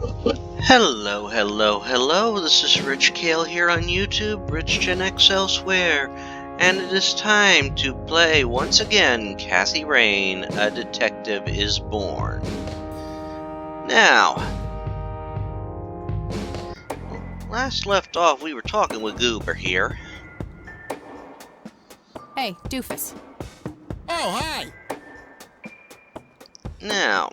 Hello, hello, hello. This is Rich Kale here on YouTube, Rich Gen X elsewhere, and it is time to play once again Kathy Rain, A Detective is Born. Now, last left off, we were talking with Goober here. Hey, doofus. Oh, hi! Now,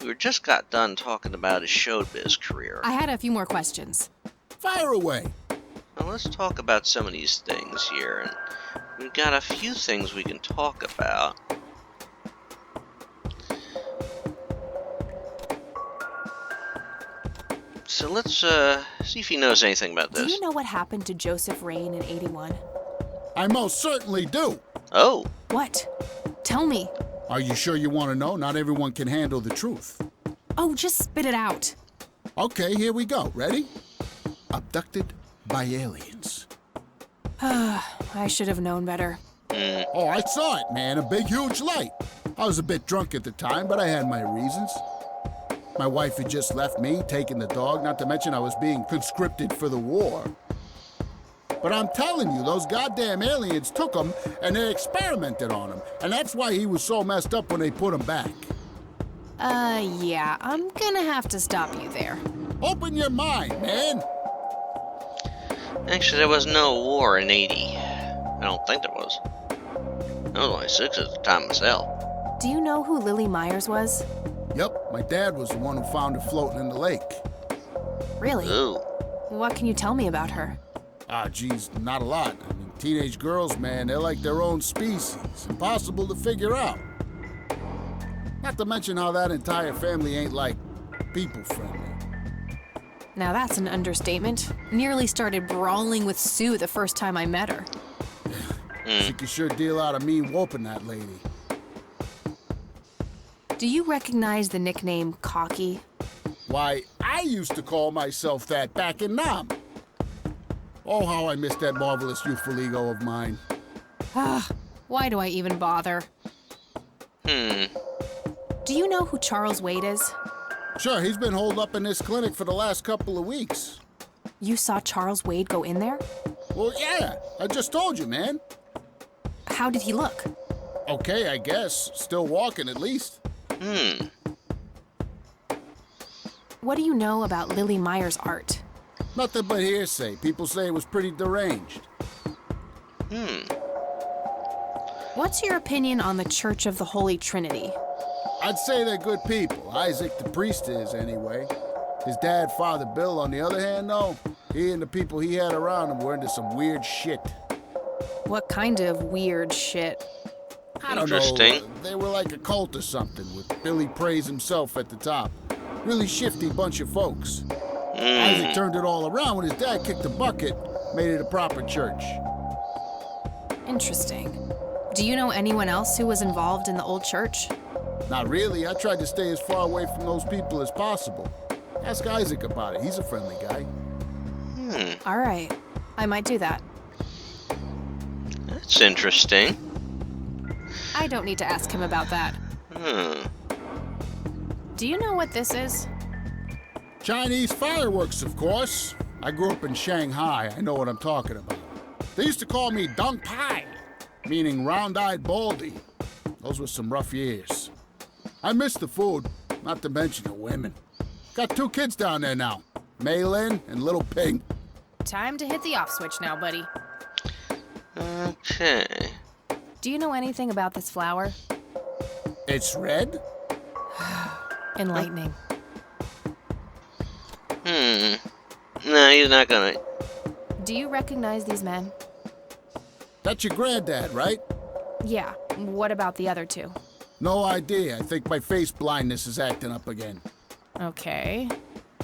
we just got done talking about his showbiz career. I had a few more questions. Fire away! Now let's talk about some of these things here, and we've got a few things we can talk about. So let's see if he knows anything about this. Do you know what happened to Joseph Rain in '81? I most certainly do! Oh, What? Tell me. Are you sure you want to know? Not everyone can handle the truth. Oh, just spit it out. Okay, here we go. Ready? Abducted by aliens. I should have known better. Oh, I saw it, man. A big, huge light. I was a bit drunk at the time, but I had my reasons. My wife had just left me, taking the dog, not to mention I was being conscripted for the war. But I'm telling you, those goddamn aliens took him and they experimented on him. And that's why he was so messed up when they put him back. Yeah, I'm gonna have to stop you there. Open your mind, man. actually there was no war in '80. I don't think there was. I was only 6 at the time myself. Do you know who Lily Myers was? Yep, my dad was the one who found her floating in the lake. Really? Ooh. What can you tell me about her? Ah, geez, not a lot. I mean, teenage girls, man, they're like their own species. Impossible to figure out. Not to mention how that entire family ain't, like, people-friendly. Now that's an understatement. Nearly started brawling with Sue the first time I met her. She could sure deal out a mean whooping, that lady. Do you recognize the nickname Cocky? Why, I used to call myself that back in Nam. Oh, how I miss that marvelous youthful ego of mine. Why do I even bother? Do you know who Charles Wade is? Sure, he's been holed up in this clinic for the last couple of weeks. You saw Charles Wade go in there? Well, yeah, I just told you, man. How did he look? Okay, I guess. Still walking, at least. What do you know about Lily Myers' art? Nothing but hearsay. People say it was pretty deranged. What's your opinion on the Church of the Holy Trinity? I'd say they're good people. Isaac the priest is, anyway. His dad, Father Bill, on the other hand, though, he and the people he had around him were into some weird shit. What kind of weird shit? I don't Interesting. know. They were like a cult or something, with Billy Praise himself at the top. Really shifty bunch of folks. Isaac turned it all around when his dad kicked the bucket, made it a proper church. Interesting. Do you know anyone else who was involved in the old church? Not really. I tried to stay as far away from those people as possible. Ask Isaac about it. He's a friendly guy. All right. I might do that. That's interesting. I don't need to ask him about that. Do you know what this is? Chinese fireworks, of course. I grew up in Shanghai. I know what I'm talking about. They used to call me Dong Pai, meaning round-eyed baldy. Those were some rough years. I miss the food, not to mention the women. Got 2 kids down there now, Mei Lin and Little Ping. Time to hit the off switch now, buddy. Okay. Do you know anything about this flower? It's red? Enlightening. No, he's not gonna. Do you recognize these men? That's your granddad, right? Yeah. What about the other 2? No idea. I think my face blindness is acting up again. Okay.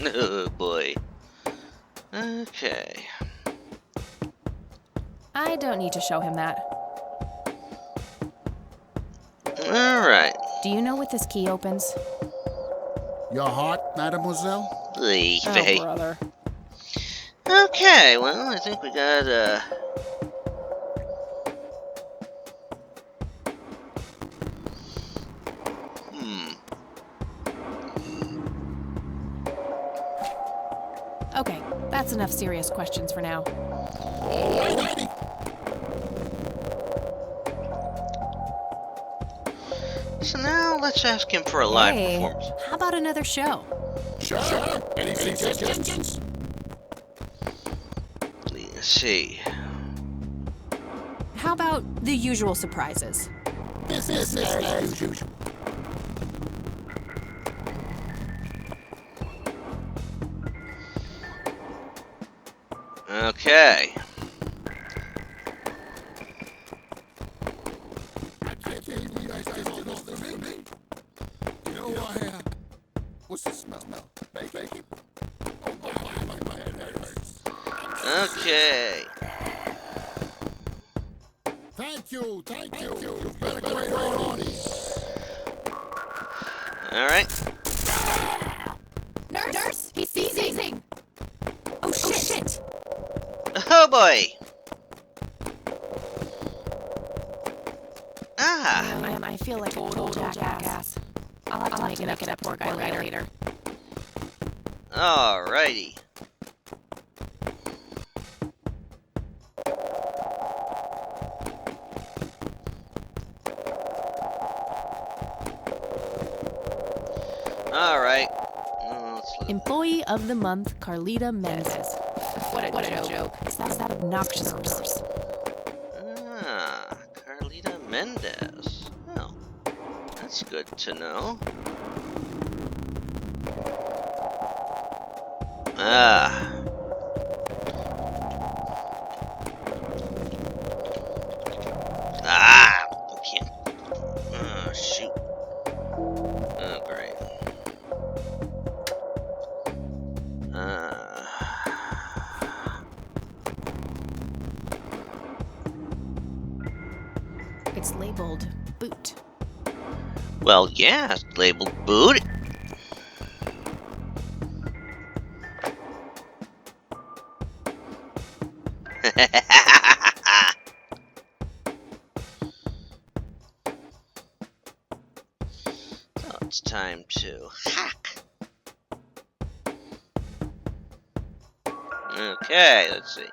Oh boy. Okay. I don't need to show him that. Alright. Do you know what this key opens? Your heart, mademoiselle? Leave. brother. Okay, well, I think we got, Okay, that's enough serious questions for now. Alrighty. So now let's ask him for a live Hey, performance. how about another show? Sure. Any suggestions? Let's see. How about the usual surprises? Business as usual. Okay. I can't believe you guys did all this for me. You know why? What's the smell? Bacon? Oh, my head hurts. Okay. Thank you. You've been a great audience. All right. Nurse! He's seizing! Oh, shit! Oh boy. Ah. Man, I feel like a total jackass. I'll have to make it up poor guy later. Alrighty. Alright. Employee of the month, Carlita Mendez. What a joke. Is that obnoxious? Ah, Carlita Mendez. Oh, that's good to know. Ah. Ah! I can't. Oh, shoot. Oh, great. It's labeled boot. Well, yeah, it's labeled boot. So it's time to hack. Okay, let's see.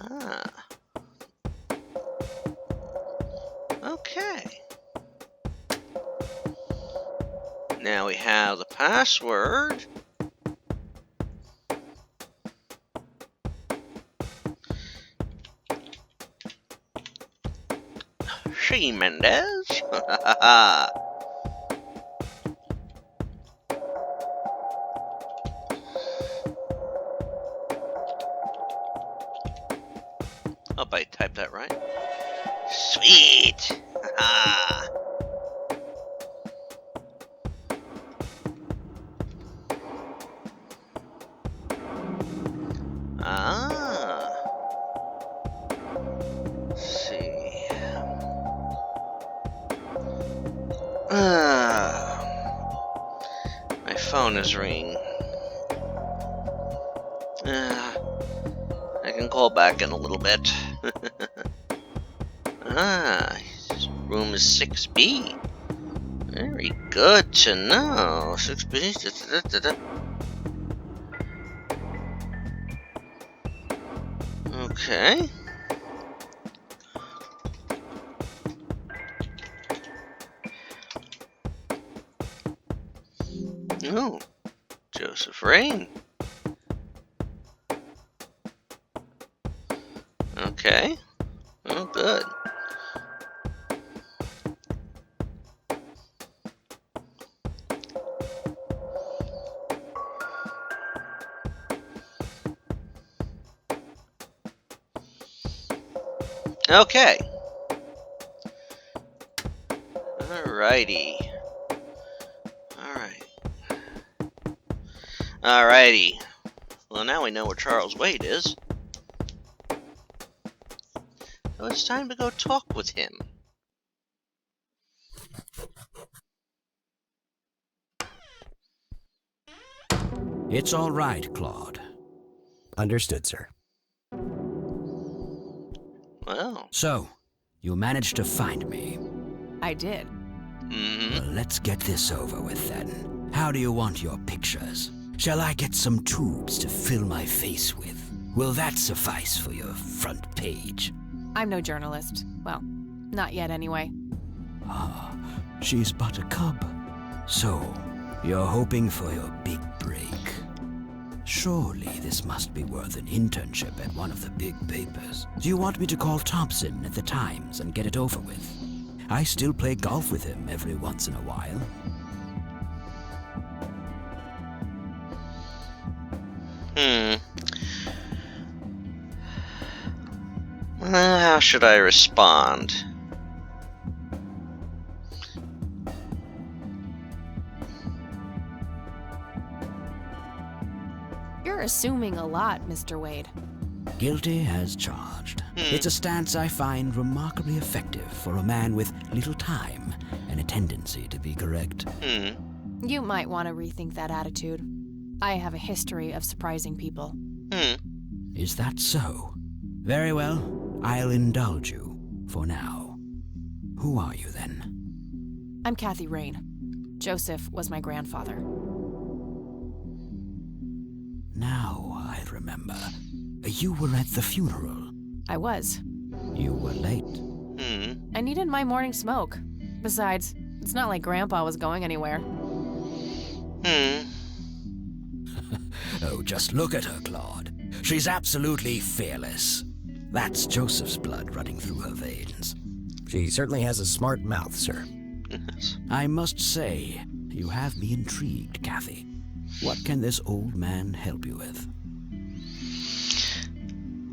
Ah. Okay. Now we have the password. She Mendez. Hope I typed that right. Sweet. Ah. Let's see. My phone is ringing. I can call back in a little bit. His room is 6B. Very good to know. 6B. Okay. Oh, Joseph Rain. Okay. Oh, good. Okay. Alrighty. Alrighty. Well, now we know where Charles Wade is. So it's time to go talk with him. It's all right, Claude. Understood, sir. Well. So, You managed to find me. I did. Well, let's get this over with then. How do you want your pictures? Shall I get some tubes to fill my face with? Will that suffice for your front page? I'm no journalist. Well, not yet anyway. She's but a cub. So, you're hoping for your big break. Surely this must be worth an internship at one of the big papers. Do you want me to call Thompson at the Times and get it over with? I still play golf with him every once in a while. Well, how should I respond? You're assuming a lot, Mr. Wade. Guilty as charged. It's a stance I find remarkably effective for a man with little time and a tendency to be correct. You might want to rethink that attitude. I have a history of surprising people. Is that so? Very well. I'll indulge you for now. Who are you then? I'm Kathy Rain. Joseph was my grandfather. Now I remember. You were at the funeral. I was. You were late. I needed my morning smoke. Besides, it's not like Grandpa was going anywhere. Oh, just look at her, Claude. She's absolutely fearless. That's Joseph's blood running through her veins. She certainly has a smart mouth, sir. I must say, you have me intrigued, Kathy. What can this old man help you with?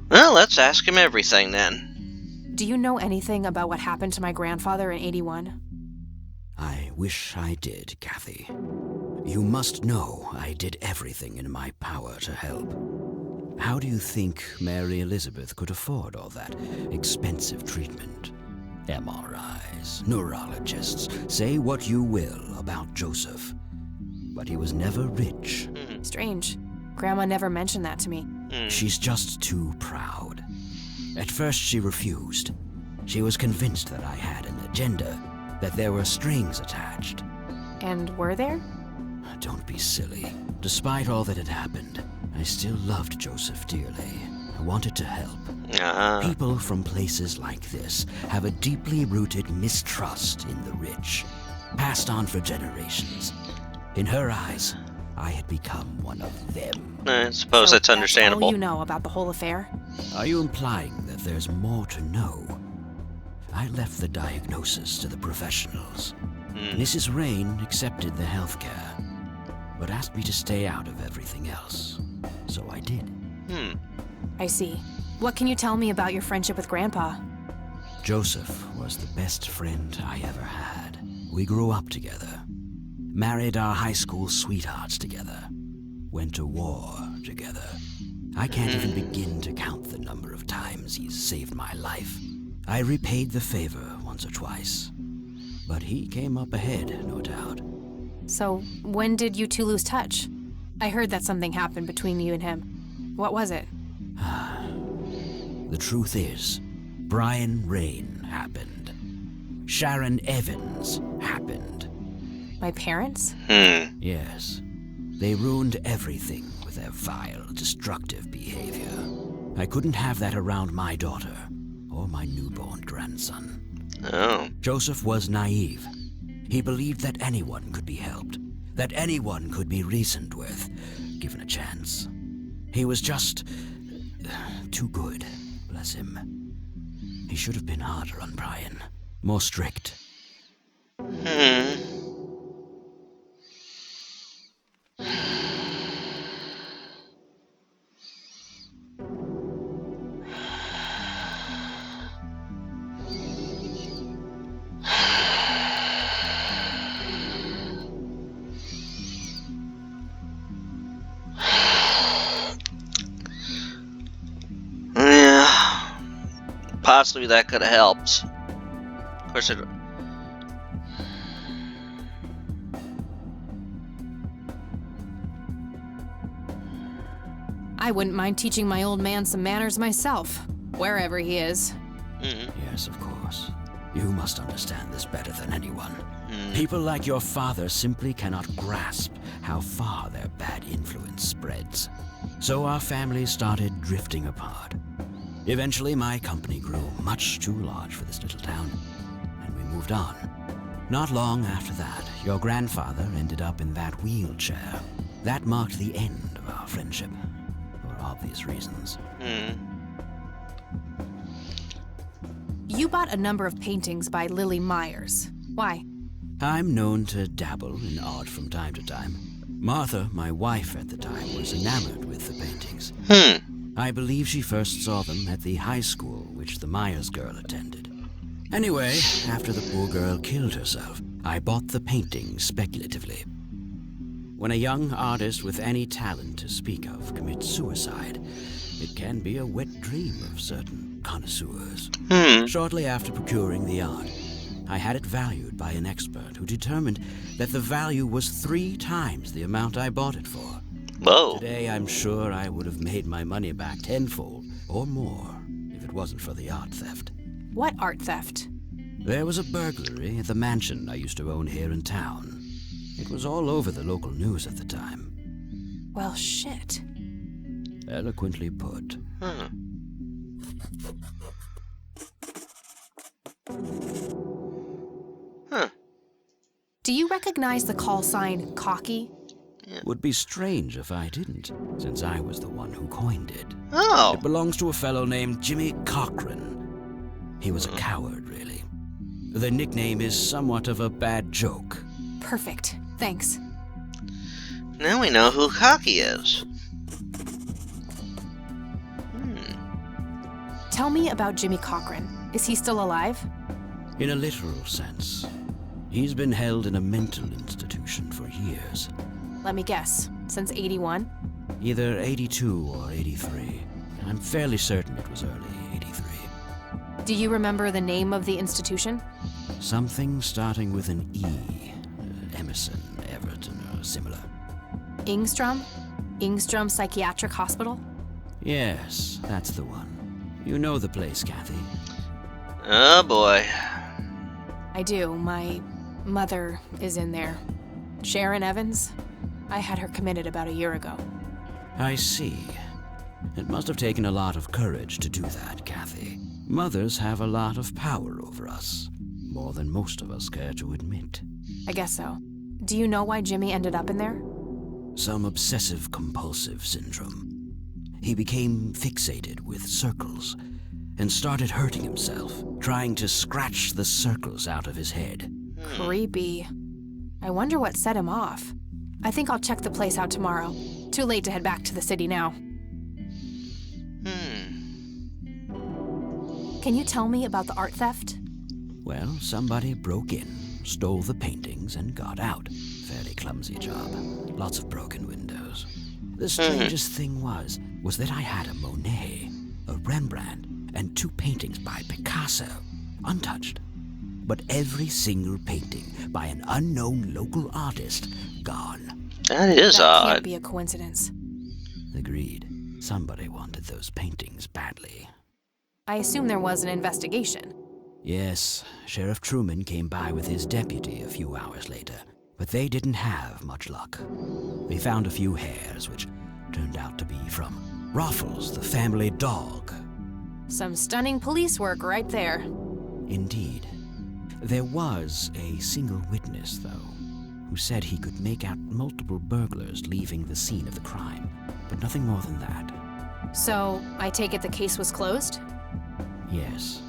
Well, let's ask him everything then. Do you know anything about what happened to my grandfather in '81? I wish I did, Kathy. You must know I did everything in my power to help. How do you think Mary Elizabeth could afford all that expensive treatment? MRIs, neurologists, say what you will about Joseph. But he was never rich. Strange. Grandma never mentioned that to me. She's just too proud. At first she refused. She was convinced that I had an agenda, that there were strings attached. And were there? Don't be silly. Despite all that had happened, I still loved Joseph dearly. I wanted to help. People from places like this have a deeply rooted mistrust in the rich, passed on for generations. In her eyes, I had become one of them. I suppose So that's understandable. all you know about the whole affair? Are you implying that there's more to know? I left the diagnosis to the professionals. Mrs. Rain accepted the health care, but asked me to stay out of everything else. So I did. I see. What can you tell me about your friendship with Grandpa? Joseph was the best friend I ever had. We grew up together, married our high school sweethearts together, went to war together. I can't even begin to count the number of times he's saved my life. I repaid the favor once or twice, but he came up ahead, no doubt. So, when did you two lose touch? I heard that something happened between you and him. What was it? The truth is, Brian Rain happened. Sharon Evans happened. My parents? Yes. They ruined everything with their vile, destructive behavior. I couldn't have that around my daughter or my newborn grandson. Oh. Joseph was naive. He believed that anyone could be helped, that anyone could be reasoned with, given a chance. He was just too good, bless him. He should have been harder on Brian, more strict. Yeah. Possibly that could have helped. Of course, I wouldn't mind teaching my old man some manners myself, wherever he is. Yes, of course. course. You must understand this better than anyone. Hmm. People like your father simply cannot grasp how far their bad influence spreads. So our families started drifting apart. Eventually, my company grew much too large for this little town, and we moved on. Not long after that, your grandfather ended up in that wheelchair. That marked the end of our friendship, for obvious reasons. You bought a number of paintings by Lily Myers. Why? I'm known to dabble in art from time to time. Martha, my wife at the time, was enamored with the paintings. I believe she first saw them at the high school which the Myers girl attended. Anyway, after the poor girl killed herself, I bought the paintings speculatively. When a young artist with any talent to speak of commits suicide, it can be a wet dream of certain connoisseurs. Shortly after procuring the art, I had it valued by an expert who determined that the value was 3 times the amount I bought it for. Whoa. Today, I'm sure I would have made my money back tenfold or more if it wasn't for the art theft. What art theft? There was a burglary at the mansion I used to own here in town. It was all over the local news at the time. Well, shit. Eloquently put. Huh. Huh. Do you recognize the call sign Cocky? Would be strange if I didn't, since I was the one who coined it. Oh. It belongs to a fellow named Jimmy Cochran. He was a coward, really. The nickname is somewhat of a bad joke. Perfect. Thanks. Now we know who Cocky is. Tell me about Jimmy Cochran. Is he still alive? In a literal sense. He's been held in a mental institution for years. Let me guess. Since 81? Either 82 or 83. I'm fairly certain it was early 83. Do you remember the name of the institution? Something starting with an E. Emerson, Everton, or similar. Ingstrom? Ingstrom Psychiatric Hospital? Yes, that's the one. You know the place, Kathy. Oh boy. I do. My mother is in there. Sharon Evans? I had her committed about a year ago. I see. It must have taken a lot of courage to do that, Kathy. Mothers have a lot of power over us. More than most of us care to admit. I guess so. Do you know why Jimmy ended up in there? Some obsessive-compulsive syndrome. He became fixated with circles and started hurting himself, trying to scratch the circles out of his head. Creepy. I wonder what set him off. I think I'll check the place out tomorrow. Too late to head back to the city now. Can you tell me about the art theft? Well, somebody broke in, stole the paintings, and got out. Fairly clumsy job. Lots of broken windows. The strangest thing was that I had a Monet, a Rembrandt, and 2 paintings by Picasso, untouched. But every single painting by an unknown local artist, gone. That is That odd. can't be a coincidence. Agreed. Somebody wanted those paintings badly. I assume there was an investigation. Yes, Sheriff Truman came by with his deputy a few hours later, but they didn't have much luck. They found a few hairs, which turned out to be from Ruffles, the family dog. Some stunning police work right there. Indeed. There was a single witness, though, who said he could make out multiple burglars leaving the scene of the crime, but nothing more than that. So, I take it the case was closed? Yes.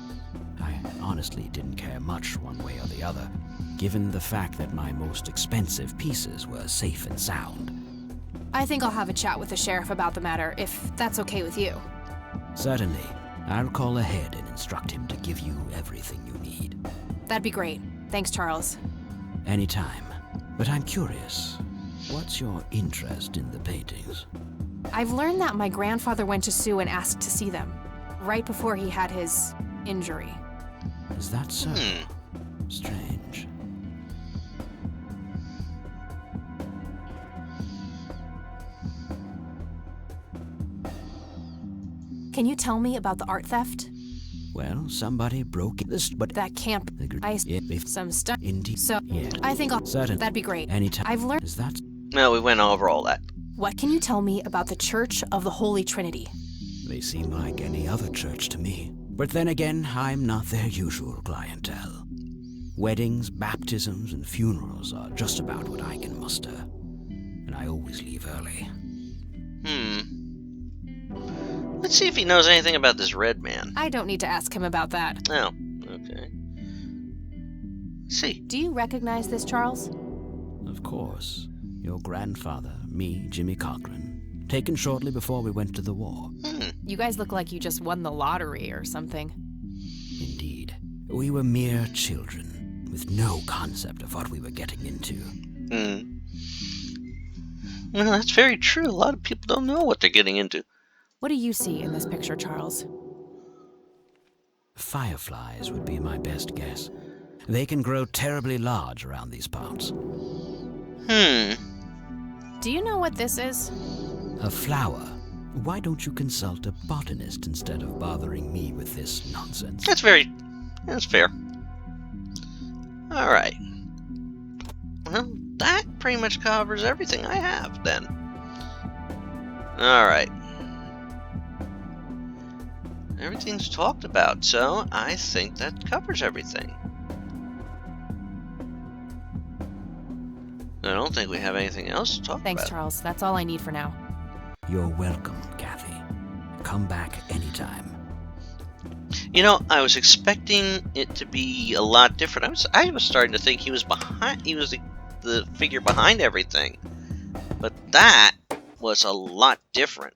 I honestly didn't care much one way or the other, given the fact that my most expensive pieces were safe and sound. I think I'll have a chat with the sheriff about the matter, if that's okay with you. Certainly. I'll call ahead and instruct him to give you everything you need. That'd be great. Thanks, Charles. Anytime. But I'm curious, what's your interest in the paintings? I've learned that my grandfather went to Sue and asked to see them, right before he had his injury. Is that so? Strange. Can you tell me about the art theft? Well, somebody broke this, but That camp. if Some stuff. indeed, So, yeah, I think certain. that'd be great. Anytime. I've learned. Is that? No, we went over all that. What can you tell me about the Church of the Holy Trinity? They seem like any other church to me. But then again, I'm not their usual clientele. Weddings, baptisms, and funerals are just about what I can muster. And I always leave early. Let's see if he knows anything about this red man. I don't need to ask him about that. Oh, okay. Let's see. Do you recognize this, Charles? Of course. Your grandfather, me, Jimmy Cochran, taken shortly before we went to the war. You guys look like you just won the lottery or something. Indeed. We were mere children, with no concept of what we were getting into. Well, that's very true. A lot of people don't know what they're getting into. What do you see in this picture, Charles? Fireflies would be my best guess. They can grow terribly large around these parts. Do you know what this is? A flower. Why don't you consult a botanist instead of bothering me with this nonsense? That's fair. Alright. Well, that pretty much covers everything I have, then. Alright. Everything's talked about, so I think that covers everything. I don't think we have anything else to talk Thanks, about. Charles. That's all I need for now. You're welcome, Kathy. Come back anytime. You know, I was expecting it to be a lot different. I was starting to think he was behind. He was the figure behind everything, but that was a lot different.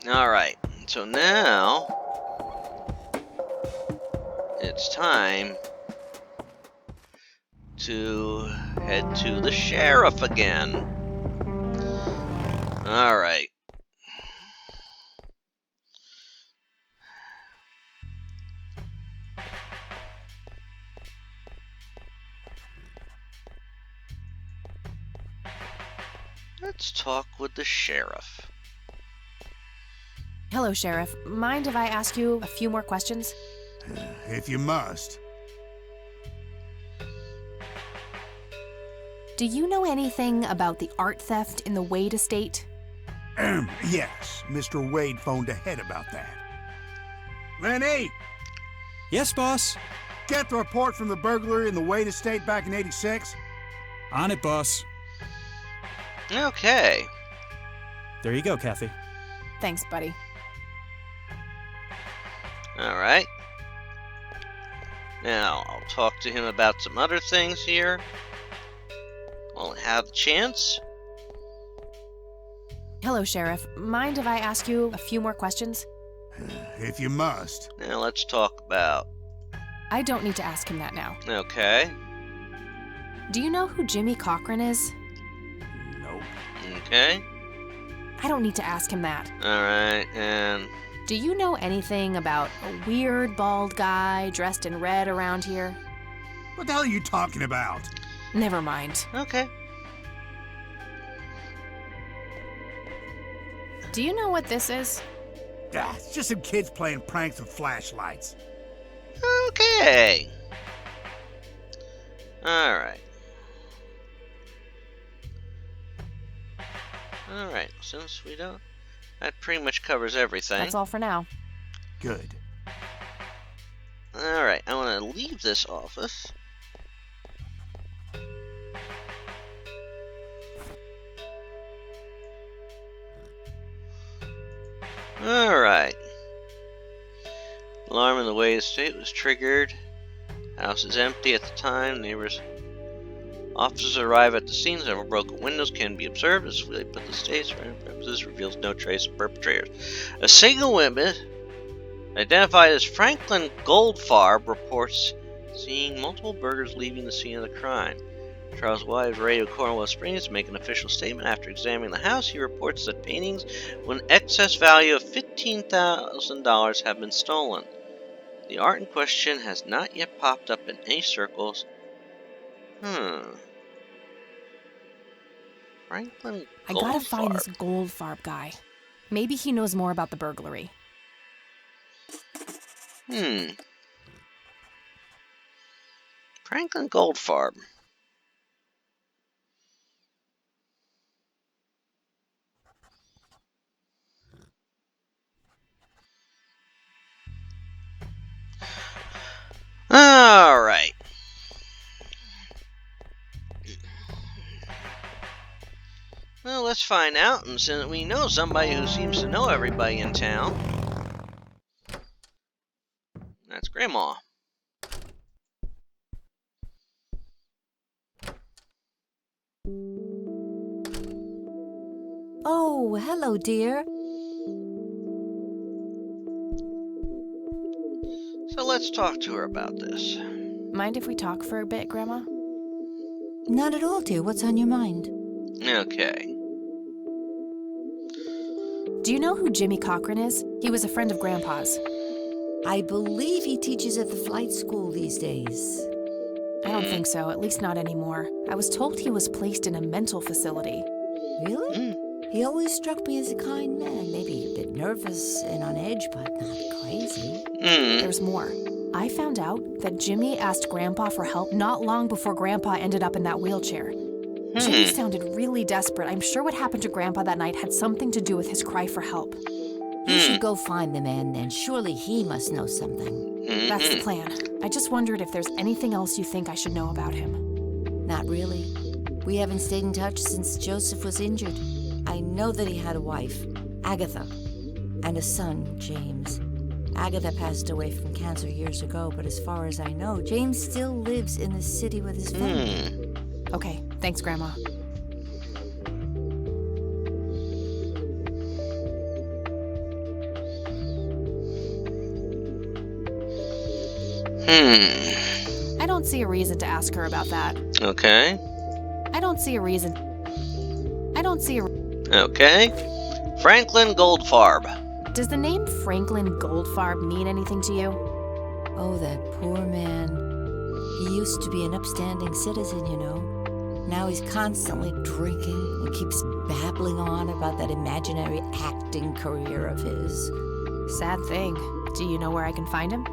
Alright, so now it's time to head to the sheriff again. Alright. Let's talk with the sheriff. Hello, Sheriff. Mind if I ask you a few more questions? If you must. Do you know anything about the art theft in the Wade estate? Yes, Mr. Wade phoned ahead about that. Lenny, Yes, boss. get the report from the burglary in the Wade estate back in '86. On it, boss. Okay. There you go, Kathy. Thanks, buddy. Alright. Now, I'll talk to him about some other things here. I'll have the chance. Hello, Sheriff. Mind if I ask you a few more questions? If you must. Now, let's talk about... I don't need to ask him that now. Okay. Do you know who Jimmy Cochran is? Nope. Okay. I don't need to ask him that. Alright, and... Do you know anything about a weird bald guy dressed in red around here? What the hell are you talking about? Never mind. Okay. Do you know what this is? Ah, it's just some kids playing pranks with flashlights. Okay. Alright. Alright, since we don't... That pretty much covers everything. That's all for now. Good. Alright, I want to leave this office. Alright. Alarm in the Wade estate was triggered. House is empty at the time. Neighbors. Officers arrive at the scene. Several broken windows can be observed. As they put the stage for purposes, reveals no trace of perpetrators. A single witness, identified as Franklin Goldfarb, reports seeing multiple burglars leaving the scene of the crime. Charles Wise Radio Cornwall Springs to make an official statement. After examining the house, he reports that paintings with an excess value of $15,000 have been stolen. The art in question has not yet popped up in any circles. Franklin I gotta find this Goldfarb. Goldfarb guy. Maybe he knows more about the burglary. Franklin Goldfarb. All right. Well, let's find out, and since we know somebody who seems to know everybody in town, that's Grandma. Oh, hello, dear. So let's talk to her about this. Mind if we talk for a bit, Grandma? Not at all, dear. What's on your mind? Okay. Do you know who Jimmy Cochran is? He was a friend of Grandpa's. I believe he teaches at the flight school these days. I don't think so, at least not anymore. I was told he was placed in a mental facility. Really? He always struck me as a kind man. Maybe a bit nervous and on edge, but not crazy. There's more. I found out that Jimmy asked Grandpa for help not long before Grandpa ended up in that wheelchair. Jimmy sounded really desperate. I'm sure what happened to Grandpa that night had something to do with his cry for help. You should go find the man then. Surely he must know something. That's the plan. I just wondered if there's anything else you think I should know about him. Not really. We haven't stayed in touch since Joseph was injured. I know that he had a wife, Agatha, and a son, James. Agatha passed away from cancer years ago, but as far as I know, James still lives in the city with his family. Okay, thanks, Grandma. I don't see a reason to ask her about that. Okay. I don't see a reason. Okay. Franklin Goldfarb. Does the name Franklin Goldfarb mean anything to you? Oh, that poor man. He used to be an upstanding citizen, you know. Now he's constantly drinking and keeps babbling on about that imaginary acting career of his. Sad thing. Do you know where I can find him?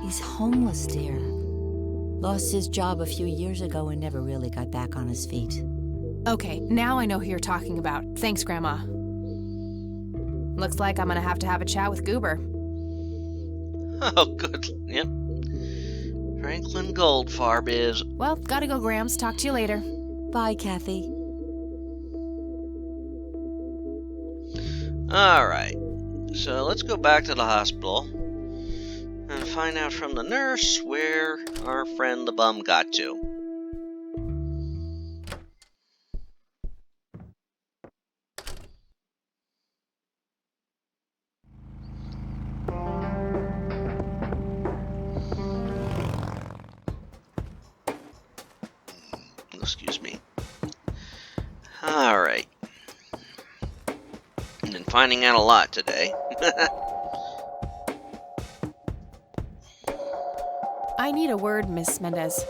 He's homeless, dear. Lost his job a few years ago and never really got back on his feet. Okay, now I know who you're talking about. Thanks, Grandma. Looks like I'm gonna have to have a chat with Goober. Oh, good. Yep. Franklin Goldfarb is... Well, gotta go, Grams. Talk to you later. Bye, Kathy. Alright. So let's go back to the hospital and find out from the nurse where our friend the bum got to. Excuse me. Alright. Been finding out a lot today. I need a word, Miss Mendez.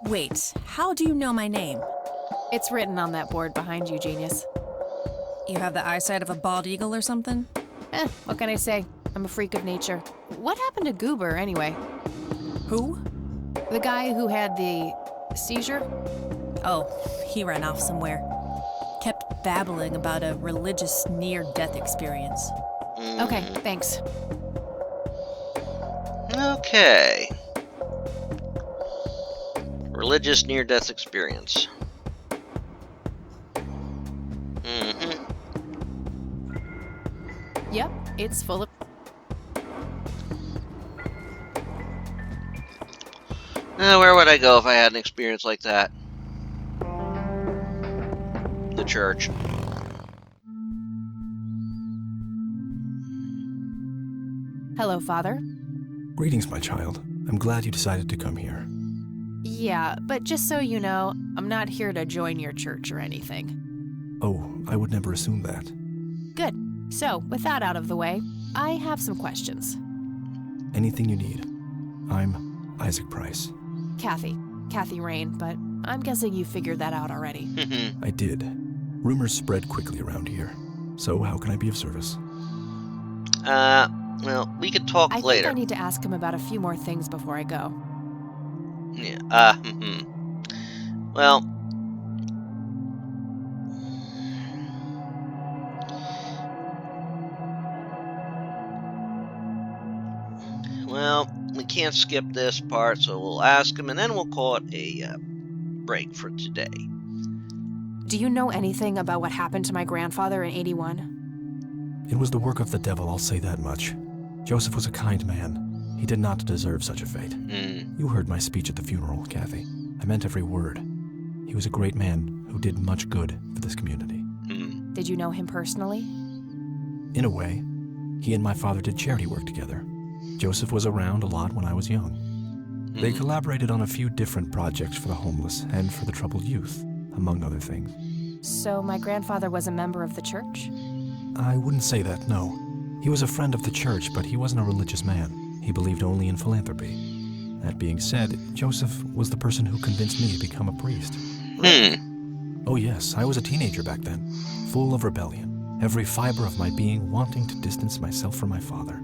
Wait, how do you know my name? It's written on that board behind you, genius. You have the eyesight of a bald eagle or something? What can I say? I'm a freak of nature. What happened to Goober, anyway? Who? The guy who had the seizure? Oh, he ran off somewhere. Kept babbling about a religious near-death experience. Okay, thanks. Okay. Religious near-death experience. Yep, it's full of... Where would I go if I had an experience like that? The church. Hello, Father. Greetings, my child. I'm glad you decided to come here. Yeah, but just so you know, I'm not here to join your church or anything. Oh, I would never assume that. Good. So, with that out of the way, I have some questions. Anything you need. I'm Isaac Price. Kathy Rain, but I'm guessing you figured that out already. I did. Rumors spread quickly around here. So how can I be of service? Well, we could talk later. I think I need to ask him about a few more things before I go. Yeah, Well... Well, we can't skip this part, so we'll ask him, and then we'll call it a break for today. Do you know anything about what happened to my grandfather in 81? It was the work of the devil, I'll say that much. Joseph was a kind man. He did not deserve such a fate. You heard my speech at the funeral, Kathy. I meant every word. He was a great man who did much good for this community. Did you know him personally? In a way. He and my father did charity work together. Joseph was around a lot when I was young. They collaborated on a few different projects for the homeless and for the troubled youth, among other things. So my grandfather was a member of the church? I wouldn't say that, no. He was a friend of the church, but he wasn't a religious man. He believed only in philanthropy. That being said, Joseph was the person who convinced me to become a priest. Oh yes, I was a teenager back then, full of rebellion, every fiber of my being wanting to distance myself from my father.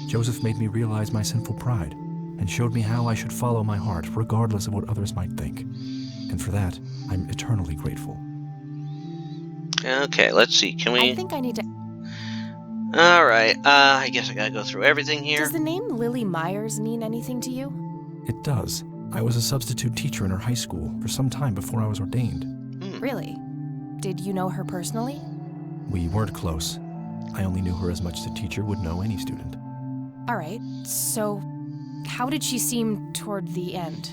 Joseph made me realize my sinful pride and showed me how I should follow my heart regardless of what others might think. And for that, I'm eternally grateful. Okay, let's see. Can we... I think I need to... Alright, I guess I gotta go through everything here. Does the name Lily Myers mean anything to you? It does. I was a substitute teacher in her high school for some time before I was ordained. Really? Did you know her personally? We weren't close. I only knew her as much as a teacher would know any student. All right, so how did she seem toward the end?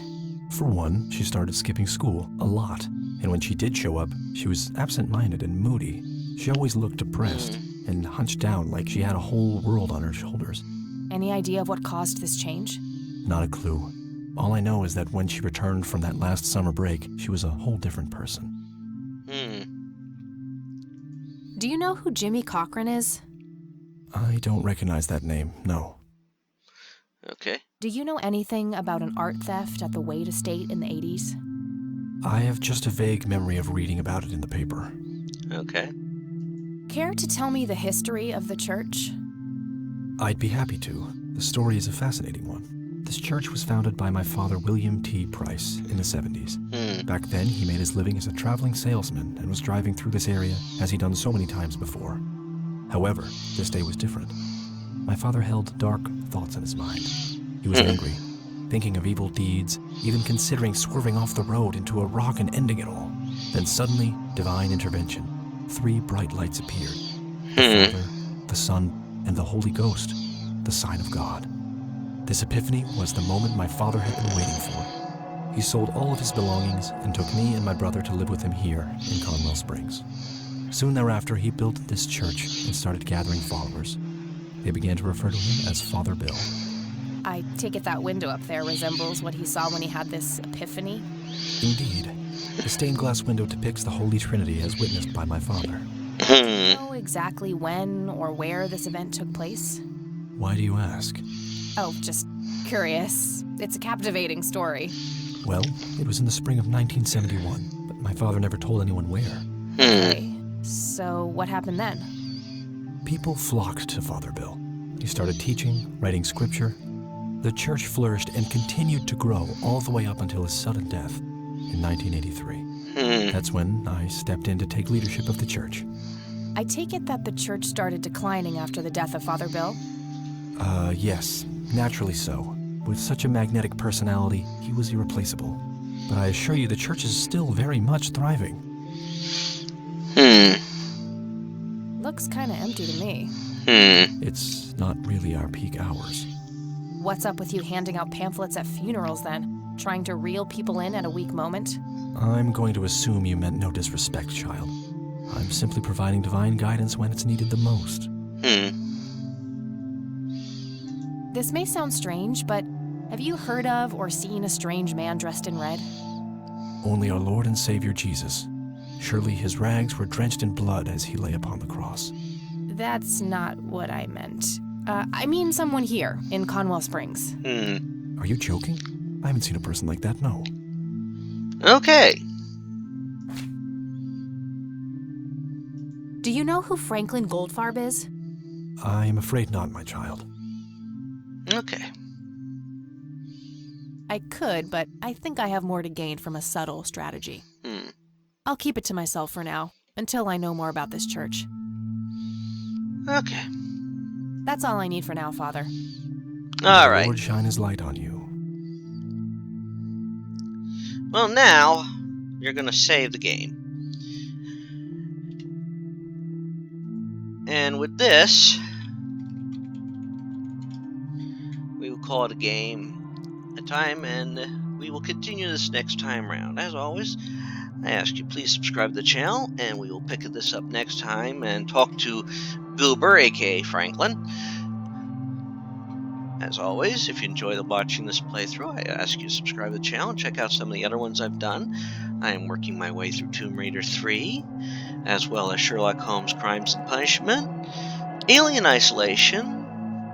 For one, she started skipping school a lot, and when she did show up, she was absent-minded and moody. She always looked depressed and hunched down like she had a whole world on her shoulders. Any idea of what caused this change? Not a clue. All I know is that when she returned from that last summer break, she was a whole different person. Do you know who Jimmy Cochran is? I don't recognize that name, no. Okay. Do you know anything about an art theft at the Wade estate in the 80s? I have just a vague memory of reading about it in the paper. Okay. Care to tell me the history of the church? I'd be happy to. The story is a fascinating one. This church was founded by my father, William T. Price, in the 70s. Back then, he made his living as a traveling salesman and was driving through this area as he'd done so many times before. However, this day was different. My father held dark thoughts in his mind. He was angry, thinking of evil deeds, even considering swerving off the road into a rock and ending it all. Then suddenly, divine intervention. 3 bright lights appeared. The Father, the Son, and the Holy Ghost, the sign of God. This epiphany was the moment my father had been waiting for. He sold all of his belongings and took me and my brother to live with him here in Conwell Springs. Soon thereafter, he built this church and started gathering followers. They began to refer to him as Father Bill. I take it that window up there resembles what he saw when he had this epiphany? Indeed. The stained glass window depicts the Holy Trinity as witnessed by my father. Do you know exactly when or where this event took place? Why do you ask? Oh, just curious. It's a captivating story. Well, it was in the spring of 1971, but my father never told anyone where. Okay, so what happened then? People flocked to Father Bill. He started teaching, writing scripture. The church flourished and continued to grow all the way up until his sudden death in 1983. That's when I stepped in to take leadership of the church. I take it that the church started declining after the death of Father Bill? Yes, naturally so. With such a magnetic personality, he was irreplaceable. But I assure you the church is still very much thriving. Looks kinda empty to me. It's not really our peak hours. What's up with you handing out pamphlets at funerals then? Trying to reel people in at a weak moment? I'm going to assume you meant no disrespect, child. I'm simply providing divine guidance when it's needed the most. This may sound strange, but Have you heard of or seen a strange man dressed in red? Only our Lord and Savior Jesus. Surely his rags were drenched in blood as he lay upon the cross. That's not what I meant. I mean someone here in Conwell Springs. Are you joking? I haven't seen a person like that, no. Okay. Do you know who Franklin Goldfarb is? I am afraid not, my child. Okay. I could, but I think I have more to gain from a subtle strategy. I'll keep it to myself for now, until I know more about this church. Okay. That's all I need for now, Father. All May right. the Lord shine his light on you. Well, now you're going to save the game. And with this, we will call it a game, a time, and we will continue this next time round. As always, I ask you please subscribe to the channel, and we will pick this up next time and talk to Goober, aka Franklin. As always, if you enjoy watching this playthrough, I ask you to subscribe to the channel and check out some of the other ones I've done. I am working my way through Tomb Raider 3, as well as Sherlock Holmes Crimes and Punishment, Alien Isolation,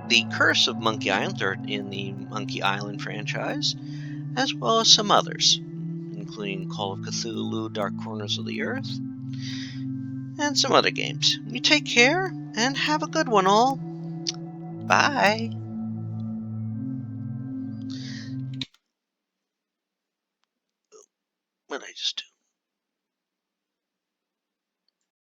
The Curse of Monkey Island, or in the Monkey Island franchise, as well as some others, including Call of Cthulhu, Dark Corners of the Earth, and some other games. You take care, and have a good one all. Bye. What did I just do?